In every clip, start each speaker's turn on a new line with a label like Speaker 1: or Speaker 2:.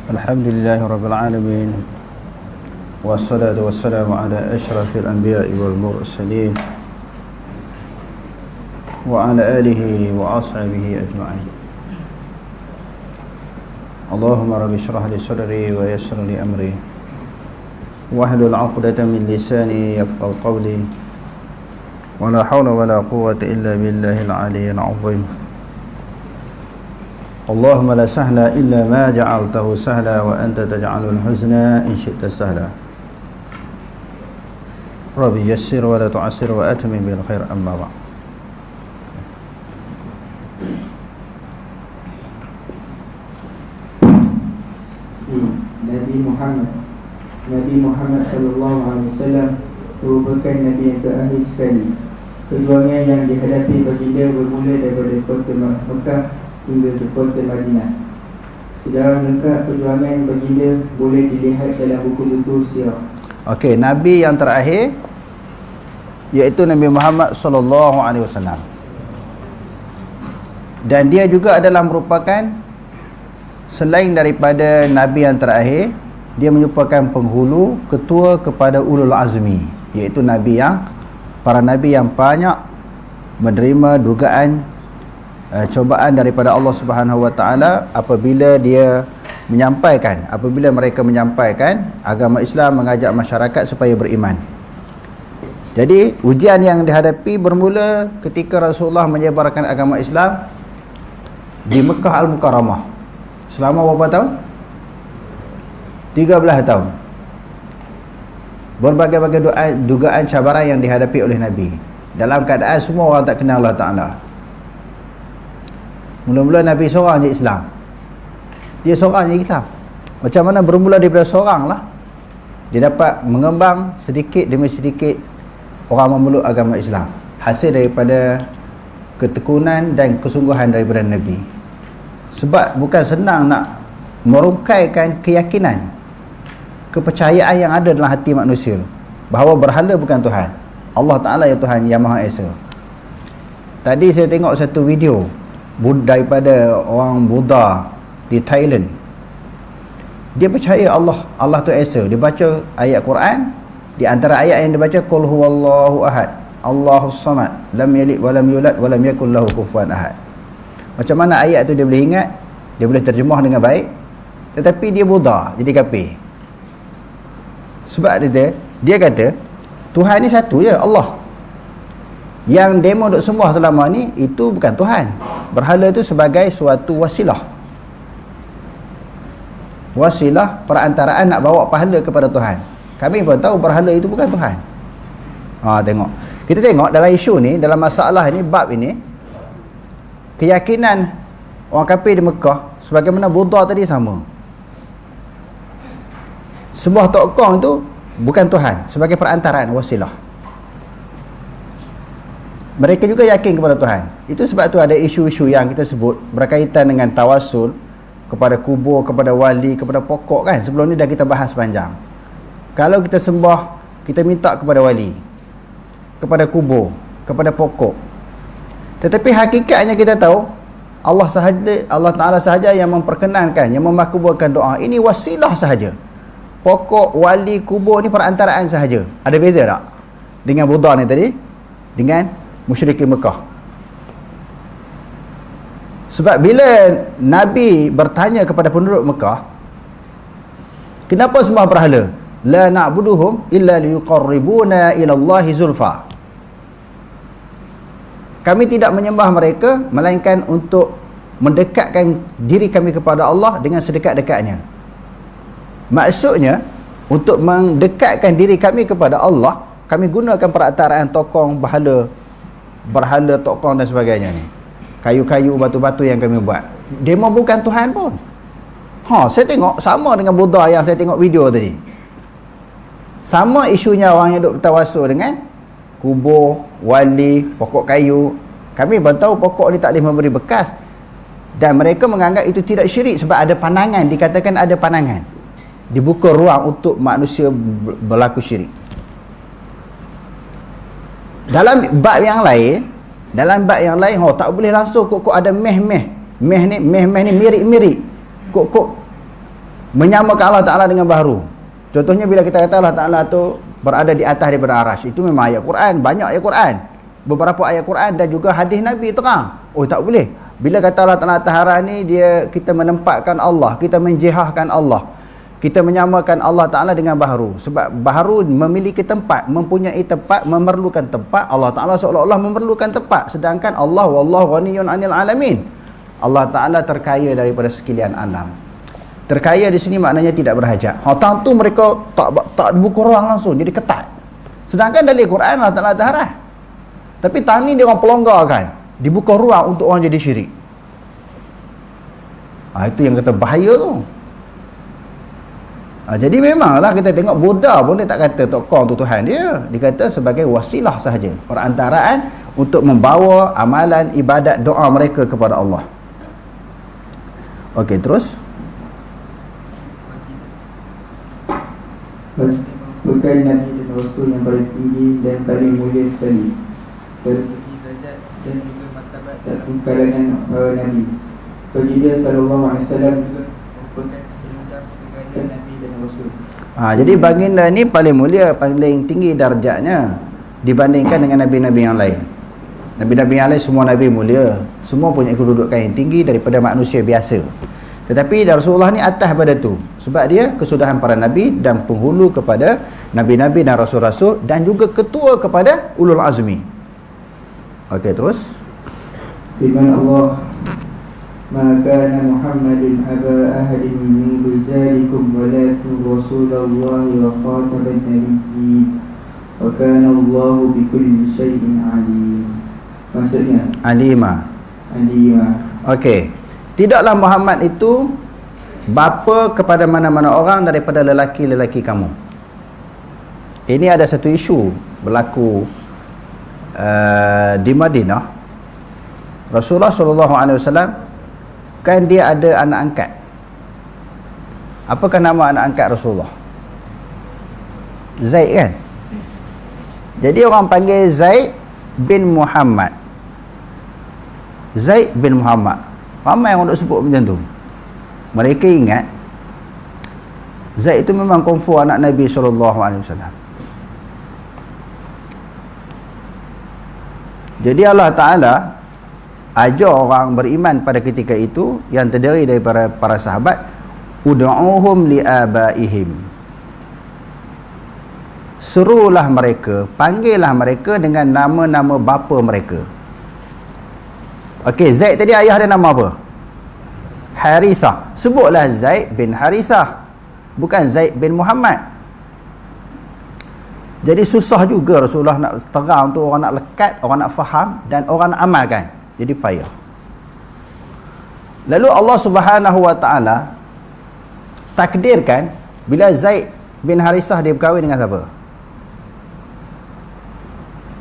Speaker 1: Alhamdulillahi Rabbil Alamin. Wassalatu wassalamu ala ashrafil anbiya'i wal mursalin wa ala alihi wa ashabihi ajma'in. Allahumma rabbi shrah li sadri wa yassir li amri wahlul 'uqdatam min lisani yafqahu qawli. Wa la hawla wa la quwwata illa billahil 'aliyyil 'azim. Allahumma la sahla illa ma ja'altahu sahla wa anta taj'alul huzna in syi'ta sahla. Rabbi yassir wa la tu'assir wa atmim bil khair, amma ba'd.
Speaker 2: Nabi Muhammad sallallahu alaihi wasallam merupakan nabi yang terakhir sekali. Perjuangan yang dihadapi baginda bermula daripada kota Mekah hingga ke kota Madinah. Sejarah lengkap perjuangan baginda boleh dilihat dalam buku-buku sirah.
Speaker 1: Okey, nabi yang terakhir iaitu Nabi Muhammad sallallahu alaihi wasallam. Dan dia juga adalah merupakan, selain daripada nabi yang terakhir, dia merupakan penghulu, ketua kepada ulul azmi, iaitu para nabi yang banyak menerima dugaan cobaan daripada Allah Subhanahu Wa Taala apabila mereka menyampaikan agama Islam, mengajak masyarakat supaya beriman. Jadi ujian yang dihadapi bermula ketika Rasulullah menyebarkan agama Islam di Mekah Al-Mukarramah selama berapa tahun? 13 tahun. Berbagai-bagai dugaan cabaran yang dihadapi oleh Nabi dalam keadaan semua orang tak kenal Allah Ta'ala. Mula-mula Nabi seorang je Islam. Dia seorang je Islam. Macam mana bermula daripada seorang lah, dia dapat mengembang sedikit demi sedikit orang memeluk agama Islam, hasil daripada ketekunan dan kesungguhan daripada Nabi. Sebab bukan senang nak merungkaikan keyakinan, kepercayaan yang ada dalam hati manusia bahawa berhala bukan Tuhan. Allah Ta'ala ya Tuhan yang Maha Esa. Tadi saya tengok satu video daripada orang Buddha di Thailand. Dia percaya Allah tu Esa. Dia baca ayat Quran, di antara ayat yang dia baca, qul huwallahu ahad, Allahus samad, lam yalid wa lam yulad wa lam yakul lahu kufuwan ahad. Macam mana ayat tu dia boleh ingat, dia boleh terjemah dengan baik, tetapi dia Buddha, jadi kafir. Sebab dia kata Tuhan ni satu je, Allah. Yang demo duk sembah selama ni itu bukan Tuhan. Berhala tu sebagai suatu wasilah. Wasilah perantaraan nak bawa pahala kepada Tuhan. Kami pun tahu berhala itu bukan Tuhan. Tengok. Kita tengok dalam isu ni, dalam masalah ni, bab ini, keyakinan orang kafir di Mekah sebagaimana Buddha tadi sama. Sebuah tokoh itu bukan Tuhan, sebagai perantaraan, wasilah. Mereka juga yakin kepada Tuhan. Itu sebab tu ada isu-isu yang kita sebut berkaitan dengan tawasul kepada kubur, kepada wali, kepada pokok kan. Sebelum ni dah kita bahas panjang. Kalau kita sembah, kita minta kepada wali, kepada kubur, kepada pokok. Tetapi hakikatnya kita tahu Allah Ta'ala sahaja yang memperkenankan, yang memakbulkan doa. Ini wasilah sahaja. Pokok, wali, kubur ni perantaraan sahaja. Ada beza tak dengan Buddha ni tadi, dengan musyrikin Mekah? Sebab bila Nabi bertanya kepada penduduk Mekah, kenapa sembah berhala? La na'buduhum illa liyuqarribuna ila Allahi zulfa. Kami tidak menyembah mereka melainkan untuk mendekatkan diri kami kepada Allah dengan sedekat-dekatnya. Maksudnya, untuk mendekatkan diri kami kepada Allah, kami gunakan perantaraan tokong, berhala, tokong dan sebagainya ni. Kayu-kayu, batu-batu yang kami buat. Demo bukan Tuhan pun. Saya tengok sama dengan Buddha yang saya tengok video tadi. Sama isunya orang yang duk bertawasul dengan kubur, wali, pokok kayu. Kami pun tahu pokok ni tak boleh memberi bekas, dan mereka menganggap itu tidak syirik sebab ada pandangan, dikatakan ada pandangan, dibuka ruang untuk manusia berlaku syirik. Dalam bab yang lain, tak boleh langsung kok ada meh ni mirip-mirip. Kok Menyamakan Allah Ta'ala dengan baharu. Contohnya bila kita kata Allah Ta'ala tu berada di atas daripada arash, itu memang ayat Quran, banyak ayat Quran, beberapa ayat Quran dan juga hadis Nabi terang. Oh, tak boleh. Bila kata Allah Ta'ala atas arash ni, kita menempatkan Allah, kita menjihahkan Allah, kita menyamakan Allah Ta'ala dengan baharu. Sebab baharu memiliki tempat, mempunyai tempat, memerlukan tempat. Allah Ta'ala seolah-olah memerlukan tempat, sedangkan Allah wallahu ghaniyun 'anil alamin. Allah Ta'ala terkaya daripada sekalian alam. Terkaya di sini maknanya tidak berhajat. Tang tu mereka tak buku ruang langsung, jadi ketat. Sedangkan dalam Quran Allah Ta'ala taharah. Tapi tang ni dia orang pelonggarkan, dibuka ruang untuk orang jadi syirik. Itu yang kata bahaya tu. Jadi memanglah kita tengok Buddha pun dia tak kata tokoh tu Tuhan dia. Dia kata sebagai wasilah sahaja, perantaraan untuk membawa amalan ibadat doa mereka kepada Allah. Okey, terus.
Speaker 2: Bukan Nabi dan Rasul yang paling tinggi dan paling mulia sekali, dari segi derajat dan juga martabat dalam kalangan para Nabi. Baginda SAW juga merupakan penyumbang segala Nabi dan Rasul.
Speaker 1: Jadi baginda ni paling mulia, paling tinggi darjatnya dibandingkan dengan Nabi-Nabi yang lain. Nabi-Nabi yang lain semua Nabi mulia, semua punya kedudukan yang tinggi daripada manusia biasa. Tetapi Rasulullah ni atas pada tu, sebab dia kesudahan para Nabi dan penghulu kepada Nabi-Nabi dan Rasul-Rasul, dan juga ketua kepada Ulul Azmi. Okey, terus.
Speaker 2: Firman Allah, "Ma kana Muhammadun aba ahadin min rijalikum walakin Rasulullahi wa khataman nabiyyin wa kana Allahu bikulli syai'in alim." Maksudnya
Speaker 1: Alima. Okey. Tidaklah Muhammad itu bapa kepada mana-mana orang daripada lelaki-lelaki kamu. Ini ada satu isu berlaku di Madinah. Rasulullah SAW kan dia ada anak angkat. Apakah nama anak angkat Rasulullah? Zaid kan? Jadi orang panggil Zaid bin Muhammad. Zaid bin Muhammad. Ramai orang duk sebut macam tu. Mereka ingat Zaid itu memang kufu anak Nabi SAW. Jadi Allah Ta'ala ajar orang beriman pada ketika itu yang terdiri daripada para sahabat, ud'uhum li'abaihim, serulah mereka, panggillah mereka dengan nama-nama bapa mereka. Okey, Zaid tadi ayah dia nama apa? Harithah. Sebutlah Zaid bin Harithah, bukan Zaid bin Muhammad. Jadi susah juga Rasulullah nak terang untuk orang nak lekat, orang nak faham dan orang nak amalkan. Jadi payah. Lalu Allah Subhanahu Wa Ta'ala takdirkan bila Zaid bin Harithah dia berkahwin dengan siapa?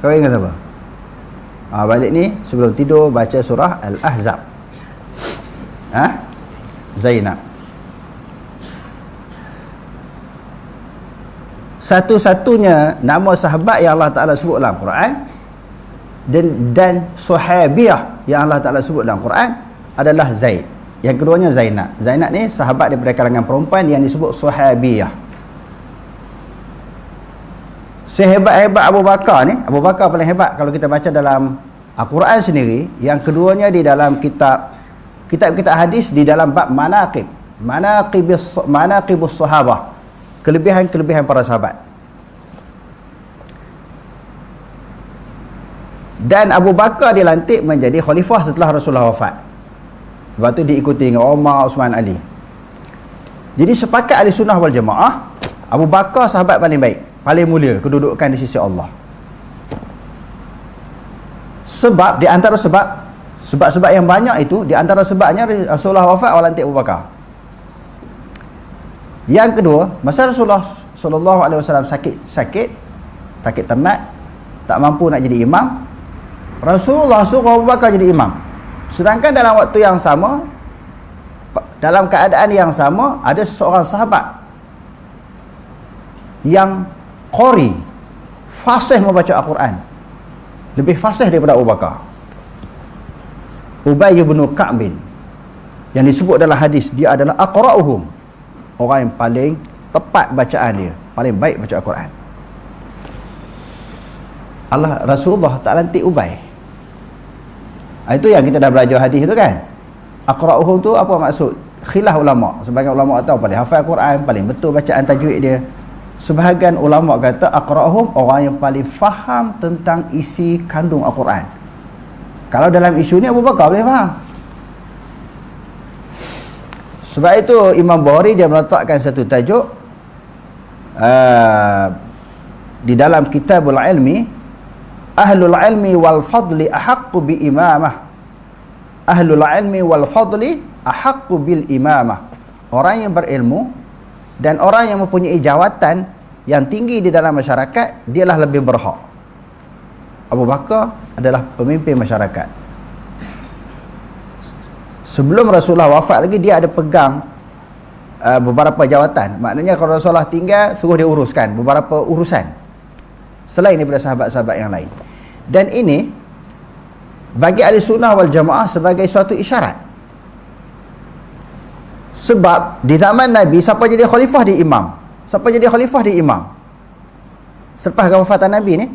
Speaker 1: Kahwin dengan siapa? Balik ni sebelum tidur baca surah Al-Ahzab. Zainab. Satu-satunya nama sahabat yang Allah Ta'ala sebut dalam Quran dan sahabiah yang Allah Ta'ala sebut dalam Quran adalah Zaid. Yang keduanya Zainab. Zainab ni sahabat daripada kalangan perempuan yang disebut sahabiah. Sehebat-hebat Abu Bakar ni, Abu Bakar paling hebat kalau kita baca dalam Al-Quran sendiri. Yang keduanya di dalam kitab hadis, di dalam bab manaqibus sahabah, kelebihan-kelebihan para sahabat. Dan Abu Bakar dilantik menjadi khalifah setelah Rasulullah wafat. Lepas tu diikuti dengan Umar, Uthman, Ali. Jadi sepakat ahli sunnah wal jamaah, Abu Bakar sahabat paling baik, paling mulia kedudukan di sisi Allah. Sebab di antara sebab yang banyak itu, di antara sebabnya Rasulullah wafat, Allah lantik Abu Bakar. Yang kedua, masa Rasulullah SAW sakit ternak, tak mampu nak jadi imam, Rasulullah suruh Abu Bakar jadi imam. Sedangkan dalam waktu yang sama, dalam keadaan yang sama, ada seseorang sahabat yang qari, fasih membaca Al-Quran, lebih fasih daripada Abu Bakar. Ubay bin Ka'b, yang disebut dalam hadis dia adalah aqra'uhum, orang yang paling tepat bacaan dia, paling baik baca Al-Quran. Rasulullah tak lantik Ubay. Itu yang kita dah belajar hadis tu kan. Aqra'uhum tu apa maksud? Khilaf ulama. Sebahagian ulama tahu paling hafal Quran, paling betul bacaan tajwid dia. Sebahagian ulama kata aqra'uhum orang yang paling faham tentang isi kandung Al-Quran. Kalau dalam isu ni Abu Bakar boleh faham. Sebab itu Imam Bukhari dia meletakkan satu tajuk di dalam Kitabul Ilmi, Ahlul Ilmi wal Fadli ahaqqu bi imamah. Ahlul Ilmi wal Fadli ahaqqu bil imamah. Orang yang berilmu dan orang yang mempunyai jawatan yang tinggi di dalam masyarakat, dialah lebih berhak. Abu Bakar adalah pemimpin masyarakat. Sebelum Rasulullah wafat lagi, dia ada pegang beberapa jawatan. Maknanya kalau Rasulullah tinggal, suruh dia uruskan beberapa urusan selain daripada sahabat-sahabat yang lain. Dan ini bagi ahli sunnah wal jamaah sebagai suatu isyarat. Sebab di zaman Nabi, siapa jadi khalifah di imam. Siapa jadi khalifah di imam. Selepas kewafatan Nabi ni,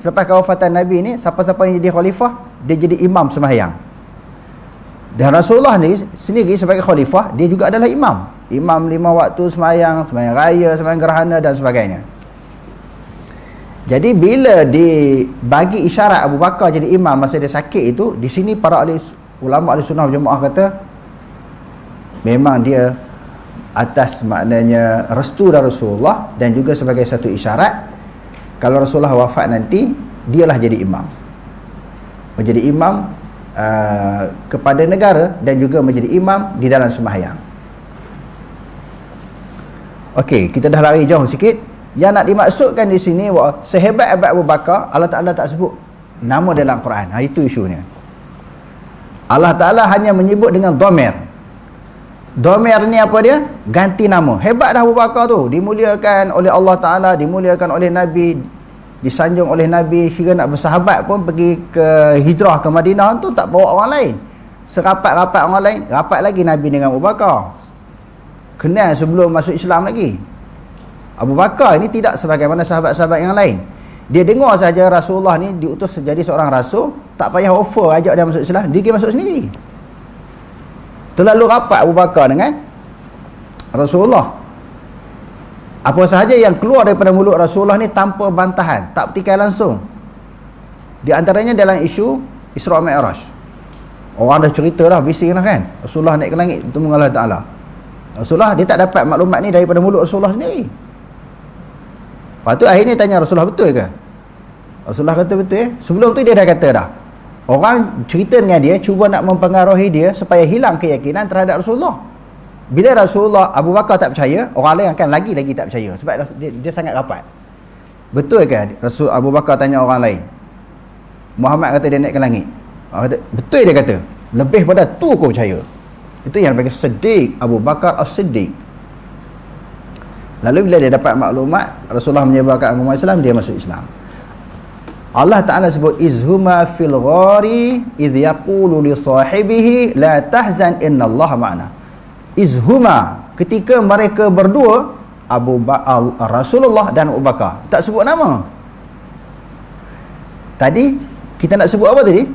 Speaker 1: siapa-siapa yang jadi khalifah, dia jadi imam sembahyang. Dan Rasulullah ni sendiri sebagai khalifah, dia juga adalah imam. Imam 5 waktu sembahyang, sembahyang raya, sembahyang gerhana dan sebagainya. Jadi bila dibagi isyarat Abu Bakar jadi imam masa dia sakit itu, di sini para ulama ahli sunnah jemaah kata memang dia atas maknanya restu dari Rasulullah, dan juga sebagai satu isyarat kalau Rasulullah wafat nanti, dialah jadi imam. Menjadi imam kepada negara dan juga menjadi imam di dalam sembahyang. Okey, kita dah lari jauh sikit. Yang nak dimaksudkan di sini, sehebat-hebat Abu Bakar, Allah Ta'ala tak sebut nama dalam Quran. Itu isunya. Allah Ta'ala hanya menyebut dengan dhamir. Dhamir ni apa dia? Ganti nama. Hebat dah Abu Bakar tu, dimuliakan oleh Allah Ta'ala, dimuliakan oleh Nabi, disanjung oleh Nabi. Kira nak bersahabat pun pergi ke hijrah ke Madinah tu tak bawa orang lain. Serapat-rapat orang lain, rapat lagi Nabi dengan Abu Bakar. Kenal sebelum masuk Islam lagi. Abu Bakar ini tidak sebagaimana sahabat-sahabat yang lain. Dia dengar saja Rasulullah ni diutus jadi seorang rasul, tak payah offer ajak dia masuk Islam, dia pergi masuk sendiri. Terlalu rapat Abu Bakar dengan Rasulullah. Apa sahaja yang keluar daripada mulut Rasulullah ni tanpa bantahan, tak petikai langsung. Di antaranya dalam isu Isra Mi'raj. Orang dah cerita dah, bising dah kan, Rasulullah naik ke langit bertemu dengan Allah Ta'ala. Rasulullah dia tak dapat maklumat ni daripada mulut Rasulullah sendiri. Lepas tu akhirnya tanya Rasulullah, betul ke? Rasulullah kata betul. Sebelum tu dia dah kata dah, orang cerita dengan dia, cuba nak mempengaruhi dia supaya hilang keyakinan terhadap Rasulullah. Bila Rasulullah, Abu Bakar tak percaya, orang lain akan lagi-lagi tak percaya. Sebab dia sangat rapat. Betul ke? Rasul Abu Bakar tanya orang lain, Muhammad kata dia naik ke langit. Orang kata, betul dia kata. Lebih pada tu kau percaya. Itu yang bagi Siddiq, Abu Bakar As-Siddiq. Lalu bila dia dapat maklumat Rasulullah menyebarkan agama Islam, dia masuk Islam. Allah Ta'ala sebut izhuma fil ghari idh yaqulu li sahibihi la tahzan innallaha ma'ana. Izhuma, ketika mereka berdua, Rasulullah dan Abu Bakar, tak sebut nama. Tadi kita nak sebut apa tadi?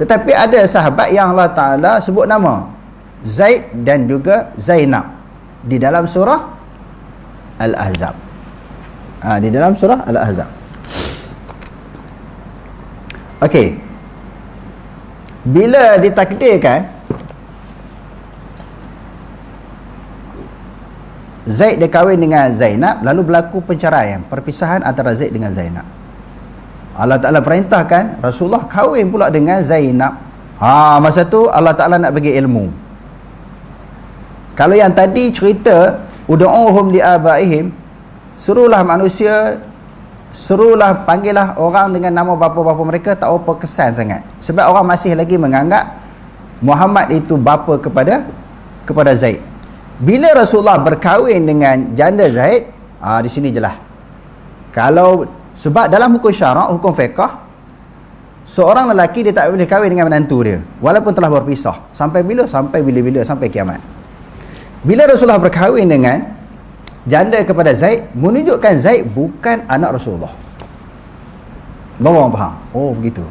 Speaker 1: Tetapi ada sahabat yang Allah Ta'ala sebut nama, Zaid dan juga Zainab, di dalam surah Al-Ahzab. Di dalam surah Al-Ahzab. Okey. Bila ditakdirkan Zaid dia kahwin dengan Zainab, lalu berlaku perceraian, perpisahan antara Zaid dengan Zainab. Allah Ta'ala perintahkan Rasulullah kahwin pula dengan Zainab. Masa tu Allah Ta'ala nak bagi ilmu. Kalau yang tadi cerita ud'uhum li abaihim, suruhlah manusia, suruhlah panggillah orang dengan nama bapa-bapa mereka, tak apa kesan sangat. Sebab orang masih lagi menganggap Muhammad itu bapa kepada Zaid. Bila Rasulullah berkahwin dengan janda Zaid, di sini jelas. Kalau sebab dalam hukum syarak, hukum fiqh, seorang lelaki dia tak boleh kahwin dengan menantu dia walaupun telah berpisah. Sampai bila? Sampai bila-bila, sampai kiamat. Bila Rasulullah berkahwin dengan janda kepada Zaid menunjukkan Zaid bukan anak Rasulullah. Baru orang faham. Oh begitu.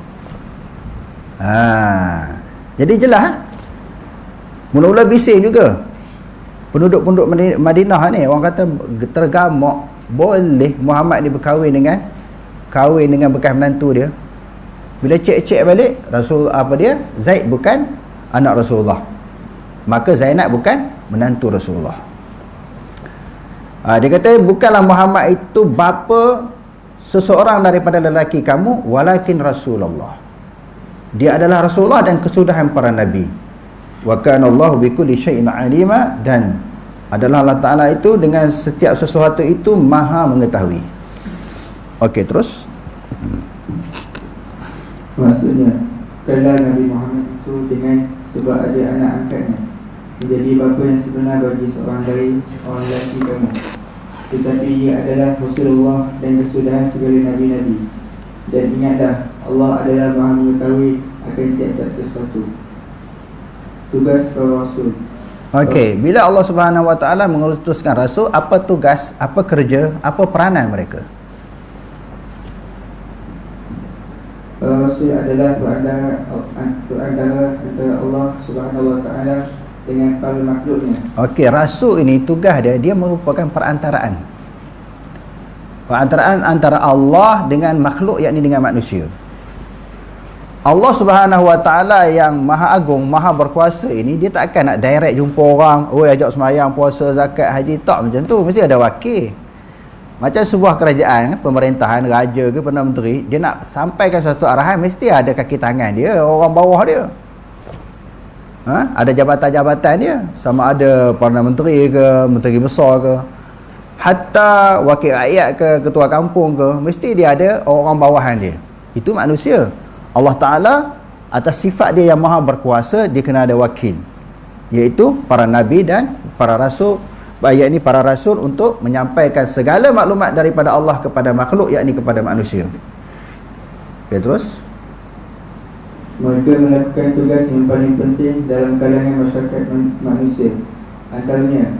Speaker 1: Jadi jelas mula-mula bising juga penduduk-penduduk Madinah ni, orang kata tergamak boleh Muhammad ni berkahwin dengan bekas menantu dia. Bila cek-cek balik, Zaid bukan anak Rasulullah, maka Zainab bukan menantu Rasulullah. Dia kata bukanlah Muhammad itu bapa seseorang daripada lelaki kamu, walakin Rasulullah, dia adalah Rasulullah dan kesudahan para nabi. Wa kana Allahu bikulli syai'in alima, dan adalah Allah Ta'ala itu dengan setiap sesuatu itu maha mengetahui. Okey, terus.
Speaker 2: Maksudnya, kalau Nabi Muhammad itu dengan sebab ada anak angkatnya menjadi bapa yang sebenar bagi seorang lelaki kamu, tetapi ia adalah Rasulullah dan kesudahan segala nabi-nabi. Dan ingatlah, Allah adalah maha mengetahui akan tiap-tiap sesuatu. Tugas para Rasul. Okey, bila Allah Subhanahu Wa Taala mengutuskan rasul, apa tugas, apa kerja, apa peranan mereka? Para Rasul adalah perantara antara Allah Subhanahu Wa Taala dengan para makhluknya. Okey, rasul ini tugas dia merupakan perantaraan antara Allah dengan makhluk, yakni dengan manusia. Allah Subhanahu Wa Taala yang maha agung, maha berkuasa ini, dia tak akan nak direct jumpa orang, ajak semayang, puasa, zakat, haji, tak macam tu. Mesti ada wakil. Macam sebuah kerajaan, pemerintahan, raja ke Perdana Menteri, dia nak sampaikan satu arahan, mesti ada kaki tangan dia, orang bawah dia. Ada jabatan-jabatan dia, sama ada Perdana Menteri ke, Menteri Besar ke, hatta wakil rakyat ke, ketua kampung ke, mesti dia ada orang bawahan dia. Itu manusia. Allah Ta'ala atas sifat dia yang maha berkuasa, dia kena ada wakil, iaitu para nabi dan para rasul, yakni para rasul untuk menyampaikan segala maklumat daripada Allah kepada makhluk, yakni kepada manusia. Okay, terus. Mereka melakukan tugas yang paling penting dalam kalangan masyarakat manusia. Antaranya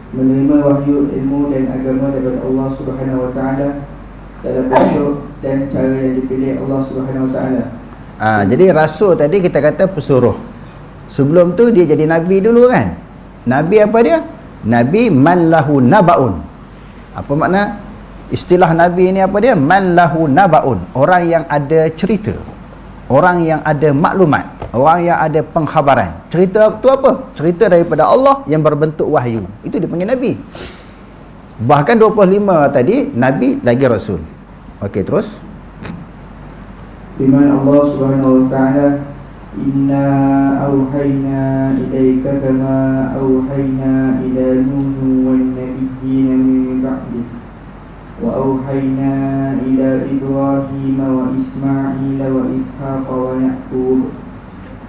Speaker 2: menerima wahyu, ilmu dan agama daripada Allah Subhanahu Wa Taala dalam bentuk dan cara yang dipilih Allah Subhanahu Wa Taala. Jadi rasul tadi kita kata pesuruh. Sebelum tu dia jadi nabi dulu kan. Nabi apa dia? Nabi man lahu nabaun. Apa makna istilah nabi ni apa dia? Man lahu nabaun, orang yang ada cerita, orang yang ada maklumat, orang yang ada pengkhabaran. Cerita tu apa? Cerita daripada Allah yang berbentuk wahyu. Itu dipanggil nabi. Bahkan 25 tadi nabi lagi rasul. Okey, terus. Firman Allah Subhanahu Wa Taala, inna auhayna ilaika kama auhayna ila Nuh wan nabiyyin min ba'di wa auhayna ila Ibrahim wa Ismail wa Ishaq wa Yaqub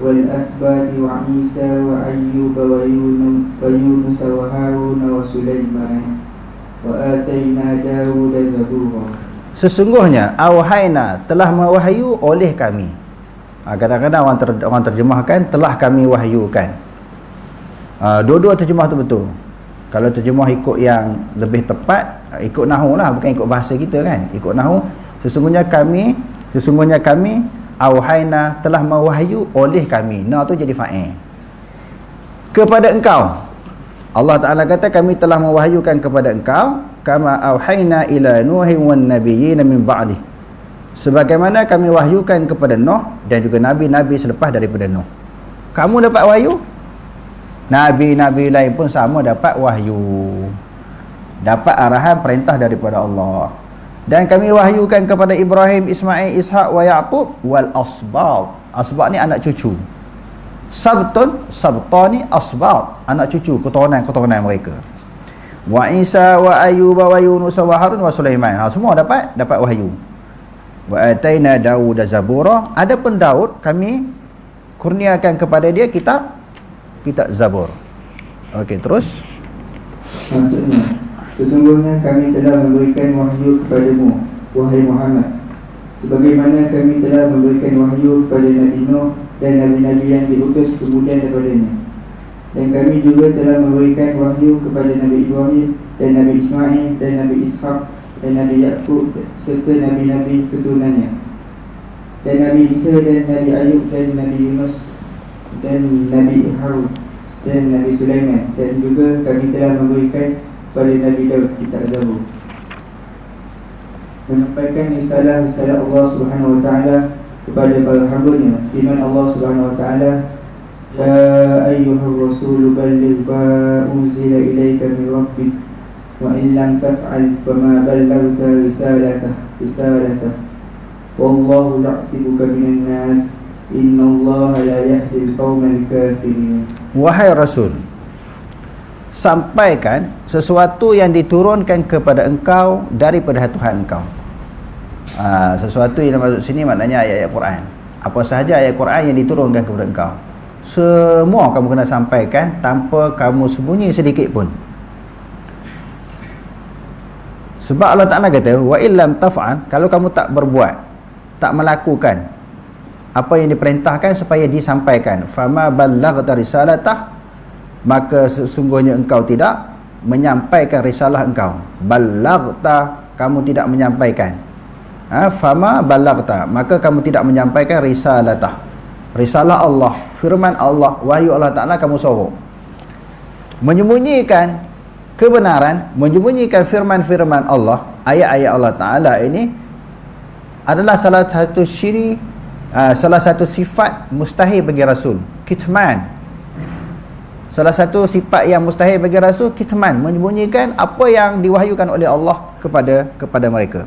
Speaker 2: wal asbati wa Isa wa Ayyub wa Yunus wa Harun wa Sulaiman wa atayna Dawud zabura. Sesungguhnya auhayna, telah mewahyu oleh kami. Kadang-kadang orang terjemahkan telah kami wahyukan. Dua-dua terjemah tu betul. Kalau terjemah ikut yang lebih tepat, ikut nahwu lah, bukan ikut bahasa kita kan. Ikut nahwu, sesungguhnya kami auhayna, telah mewahyu oleh kami. Na tu jadi fa'il. Kepada engkau. Allah Ta'ala kata kami telah mewahyukan kepada engkau, kama auhayna ila Nuhin wan nabiyyin min ba'di, sebagaimana kami wahyukan kepada Nuh dan juga nabi-nabi selepas daripada Nuh. Kamu dapat wahyu, nabi-nabi lain pun sama dapat wahyu, dapat arahan perintah daripada Allah. Dan kami wahyukan kepada Ibrahim, Ismail, Ishaq wa Yaqub wal asbab. Asbab ni anak cucu. Sabtani asbab, anak cucu, keturunan mereka. Wa Isa wa Ayyub wa Yunus wa Harun wa Sulaiman. Semua dapat wahyu. Wa ataina Dawud zabura. Adapun Daud kami kurniakan kepada dia kitab Zabur. Okey, terus. Maksudnya, sesungguhnya kami telah memberikan wahyu kepadamu, wahai Muhammad, sebagaimana kami telah memberikan wahyu kepada Nabi Nuh dan nabi-nabi yang diutus kemudian daripadanya. Dan kami juga telah memberikan wahyu kepada Nabi Ibrahim dan Nabi Ismail dan Nabi Ishaq dan Nabi Yaqub serta Nabi-Nabi keturunannya, dan Nabi Isa dan Nabi Ayub dan Nabi Yunus dan Nabi Harun dan Nabi Sulaiman, dan juga kami telah memberikan kepada Nabi Daud kitab Zabur, menyampaikan risalah-risalah Allah Subhanahu Wa Taala kepada para hamba-Nya. Firman Allah Subhanahu Wa Taala, Ya ayyuhar rasul balligh ma unzila ilayka min rabbik wa in lam taf'al fama ballaghta risalatah wallahu ya'sibuka minan nas innallaha la yahdil qaumal kafirin.
Speaker 1: Wahai Rasul, sampaikan sesuatu yang diturunkan kepada engkau daripada Tuhan engkau. Sesuatu yang maksud sini maknanya ayat-ayat Quran. Apa sahaja ayat Quran yang diturunkan kepada engkau, semua kamu kena sampaikan tanpa kamu sembunyi sedikit pun. Sebab Allah Ta'ala kata, wa illam taf'al, kalau kamu tak berbuat, tak melakukan apa yang diperintahkan supaya disampaikan, fama ballaghta risalatah, maka sesungguhnya engkau tidak menyampaikan risalah engkau. Ballaghta, kamu tidak menyampaikan. Fama ballaghta, maka kamu tidak menyampaikan risalatah, risalah Allah, firman Allah, wahyu Allah Ta'ala kamu sorok. Menyembunyikan kebenaran, menyembunyikan firman-firman Allah, ayat-ayat Allah Ta'ala ini adalah salah satu ciri, salah satu sifat mustahil bagi Rasul, kitman. Salah satu sifat yang mustahil bagi Rasul, kitman, menyembunyikan apa yang diwahyukan oleh Allah kepada mereka.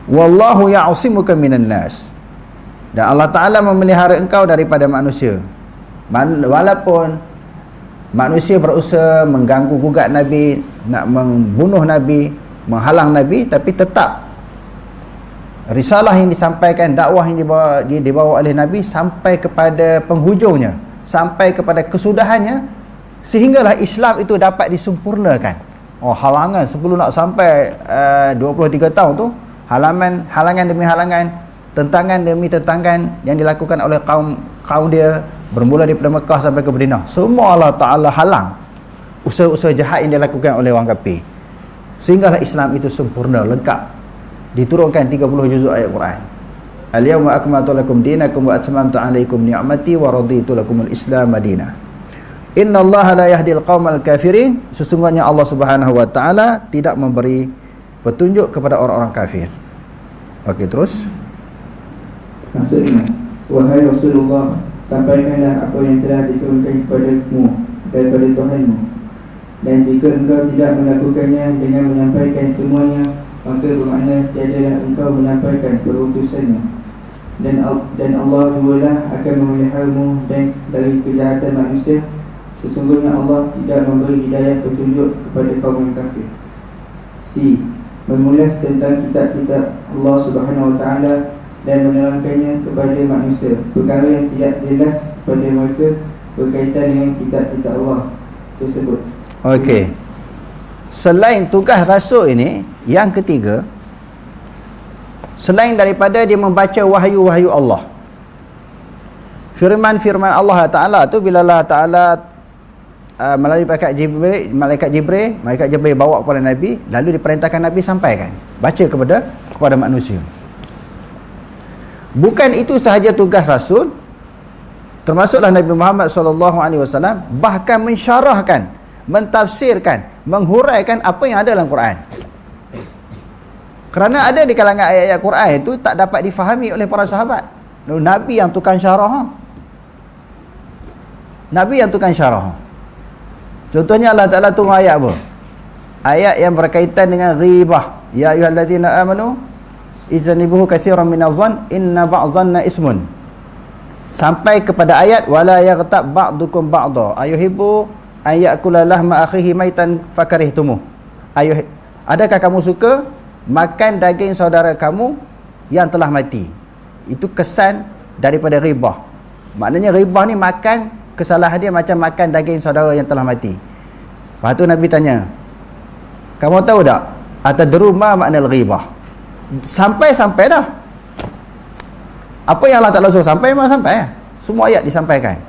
Speaker 1: Wallahu ya'simuka minan nas, dan Allah Ta'ala memelihara engkau daripada manusia. Walaupun manusia berusaha mengganggu gugat Nabi, nak membunuh Nabi, menghalang Nabi, tapi tetap risalah yang disampaikan, dakwah yang dibawa oleh Nabi sampai kepada penghujungnya, sampai kepada kesudahannya, sehinggalah Islam itu dapat disempurnakan. Halangan sebelum nak sampai 23 tahun tu, halangan demi halangan, tentangan demi tentangan yang dilakukan oleh kaum dia, bermula daripada Mekah sampai ke Madinah, semua Allah Ta'ala halang usaha-usaha jahat yang dilakukan oleh orang kafir, sehinggalah Islam itu sempurna, lengkap, diturunkan 30 juzuk ayat Quran. Al-yawma akmaltu lakum dinakum wa atmamtu alaikum ni'mati wa raditu lakumul Islam madinah. Innallaha la yahdil qaumal kafirin, sesungguhnya Allah Subhanahu wa Ta'ala tidak memberi petunjuk kepada orang-orang kafir. Okey, terus.
Speaker 2: Maksudnya, wahai Rasulullah, sampaikanlah apa yang telah diturunkan kepadamu daripada Tuhanmu, dan jika engkau tidak melakukannya dengan menyampaikan semuanya, maka bermakna tiadalah engkau menyampaikan perutusannya, dan Allah jugalah akan memeliharamu dan dari kejahatan manusia. Sesungguhnya Allah tidak memberi hidayah petunjuk kepada kaum yang kafir. Mengulas tentang kitab-kitab Allah Subhanahu Wa Ta'ala dan menerangkannya kepada manusia, perkara yang tidak jelas kepada mereka berkaitan dengan kitab-kitab Allah tersebut.
Speaker 1: Okey. Selain tugas Rasul ini, yang ketiga, selain daripada dia membaca wahyu-wahyu Allah, firman-firman Allah Ta'ala tu, bila Allah Ta'ala melalui malaikat Jibril bawa kepada Nabi, lalu diperintahkan Nabi sampaikan, baca kepada manusia. Bukan itu sahaja tugas Rasul, termasuklah Nabi Muhammad SAW bahkan mensyarahkan, mentafsirkan, menghuraikan apa yang ada dalam Quran. Kerana ada di kalangan ayat-ayat Quran itu tak dapat difahami oleh para sahabat, Nabi yang tukang syarah. Nabi yang tukang syarah. Contohnya Allah Ta'ala turun ayat apa? Ayat yang berkaitan dengan ghibah. Ya ayyuhalladzina amanu ijtanibuhu katsiran minadh-dhann inna ba'dhanna ismun, sampai kepada ayat wala yaghtab ba'dukum ba'dha ayuhibbu an ya'kula lahma akhihi maitan fakarihtumuh. Adakah kamu suka makan daging saudara kamu yang telah mati? Itu kesan daripada ghibah. Maknanya ghibah ni makan, kesalahan dia macam makan daging saudara yang telah mati. Lepas tu Nabi tanya, kamu tahu tak atadru ma makna al-ghibah? Sampai dah. Apa yang Allah Ta'ala suruh sampai, memang sampai. Semua ayat disampaikan.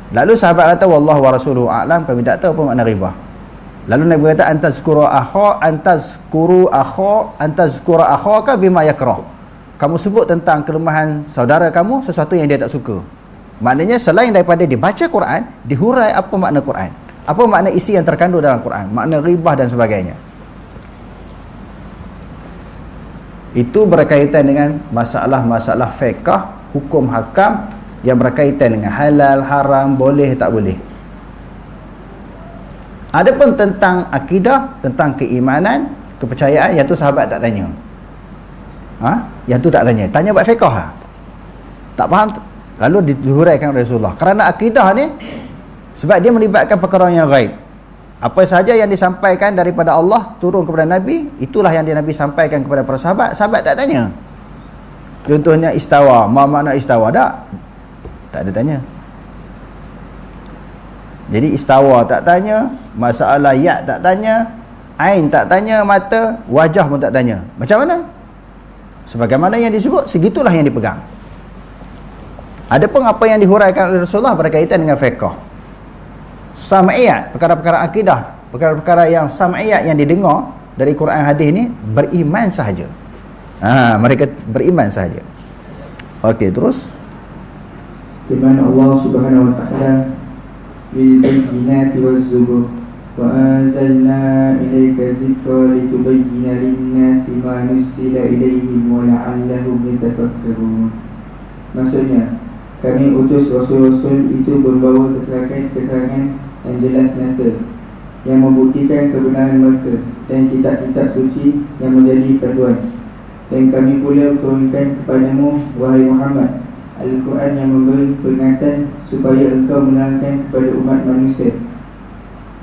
Speaker 1: Lalu sahabat kata wallahu wa rasuluhu a'lam, kami tak tahu apa makna ghibah. Lalu Nabi kata antazkura akhaka bima yakrah. Kamu sebut tentang kelemahan saudara kamu sesuatu yang dia tak suka. Maknanya selain daripada dibaca Quran, dihurai apa makna Quran, apa makna isi yang terkandung dalam Quran, makna ghibah dan sebagainya. Itu berkaitan dengan masalah-masalah fiqh, hukum hakam yang berkaitan dengan halal, haram, boleh, tak boleh. Adapun tentang akidah, tentang keimanan, kepercayaan, yang tu sahabat tak tanya. Yang tu tak tanya. Tanya buat fiqh tak faham, lalu dihuraikan Rasulullah. Kerana akidah ni, sebab dia melibatkan perkara yang ghaib. Apa sahaja yang disampaikan daripada Allah turun kepada Nabi, itulah yang Nabi sampaikan kepada para sahabat. Sahabat tak tanya. Contohnya istawa, ma makna istawa, tak ada tanya. Jadi istawa tak tanya, masalah ya tak tanya, ain tak tanya, mata, wajah pun tak tanya. Macam mana? Sebagaimana yang disebut, segitulah yang dipegang. Adapun apa yang dihuraikan oleh Rasulullah berkaitan dengan fiqh, sam'iyat, perkara-perkara akidah, perkara-perkara yang sam'iyat yang didengar dari Quran hadis ni, beriman sahaja. Mereka beriman sahaja. Okey, terus
Speaker 2: di mana Allah Subhanahu wa taala bil bayyinati waz zubur wa anzalna ilayka dzikra litubayyana lin-nasi ma nuzila ilayhim wa la'allahum yatafakkarun. Maksudnya, kami utus rasul-rasul itu membawa keterangan yang jelas nyata yang membuktikan kebenaran mereka dan kitab-kitab suci yang menjadi panduan. Dan kami pula turunkan kepadamu, wahai Muhammad, Al-Quran yang memberi peringatan supaya engkau menerangkan kepada umat manusia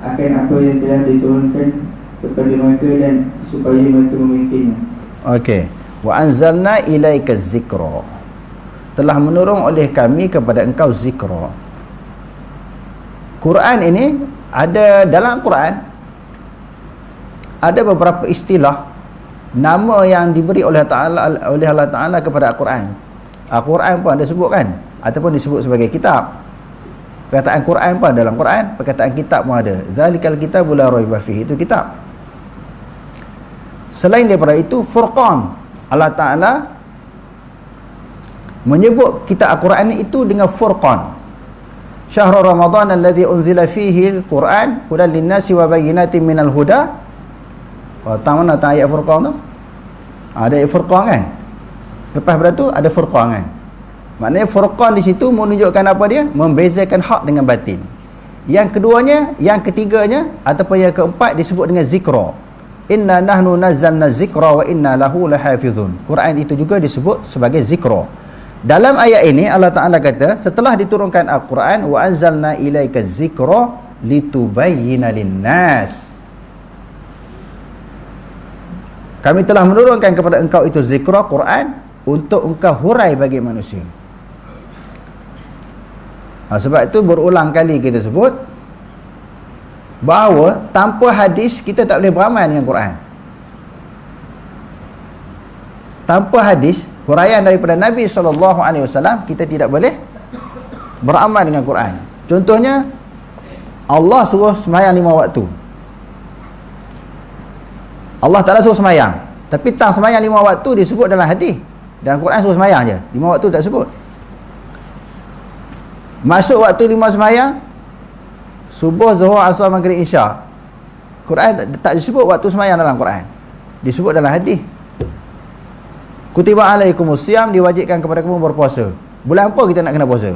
Speaker 2: akan apa yang telah diturunkan kepada mereka dan supaya mereka memilikinya. Okey.
Speaker 1: Wa anzalna ilaika zikra. Telah menurun oleh kami kepada engkau zikra. Quran ini ada dalam Quran ada beberapa istilah, nama yang diberi oleh Allah Ta'ala kepada Al-Quran. Al-Quran pun ada sebut kan, ataupun disebut sebagai kitab. Perkataan Quran pun dalam Quran, perkataan kitab pun ada. Zalikal kitabu la raiba fihi, itu kitab. Selain daripada itu, Furqan, Allah Ta'ala menyebut kitab Al-Quran itu dengan Furqan. Syahrul Ramadan alladhi unzila fihi al-Quran hudan lin-nasi wa bayyinatin minal huda. Tahu mana ayat Furqan tu? Ada ayat Furqan kan? Selepas pada tu ada Furqan kan? Maknanya Furqan di situ menunjukkan apa dia? Membezakan hak dengan batin. Yang keduanya, yang ketiganya ataupun yang keempat disebut dengan zikra. Inna nahnu nazzalna zikra wa inna lahu lahafizun. Quran itu juga disebut sebagai zikra. Dalam ayat ini Allah Ta'ala kata, setelah diturunkan Al-Quran, wa anzalna ilaika zikra litubayyina lin-nas. Kami telah menurunkan kepada engkau itu zikra, Quran, untuk engkau hurai bagi manusia. Sebab itu berulang kali kita sebut bahawa tanpa hadis kita tak boleh beramal dengan Quran. Tanpa hadis, huraian daripada Nabi SAW, kita tidak boleh beramal dengan Quran. Contohnya, Allah suruh semayang 5 waktu. Allah Ta'ala suruh semayang, tapi tang semayang 5 waktu disebut dalam hadis. Dalam Quran suruh semayang je, 5 waktu tak sebut. Masuk waktu 5 semayang, subuh, zuhur, asar, maghrib, isya. Quran tak disebut waktu semayang dalam Quran, disebut dalam hadis. Kutiba alaikumusiyam, diwajibkan kepada kamu berpuasa. Bulan apa kita nak kena puasa?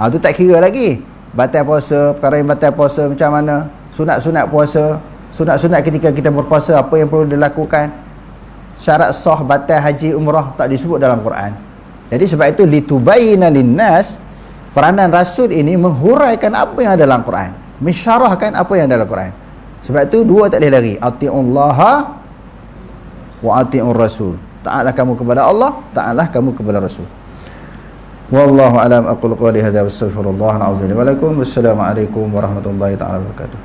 Speaker 1: Tu tak kira lagi. Batal puasa, perkara yang batal puasa macam mana, sunat-sunat puasa, sunat-sunat ketika kita berpuasa, apa yang perlu dilakukan, syarat sah batal haji umrah, tak disebut dalam Quran. Jadi sebab itu litubayyana linnas, peranan Rasul ini menghuraikan apa yang ada dalam Quran, mensyarahkan apa yang ada dalam Quran. Sebab itu dua tak boleh lari, ati'ullaha wa ati'ur rasul. Taatlah kamu kepada Allah, taatlah kamu kepada Rasul. Wallahu alam, aqulu qawli hadza wa astaghfirullah al-azim li wa lakum. Wassalamu alaikum warahmatullahi taala wabarakatuh.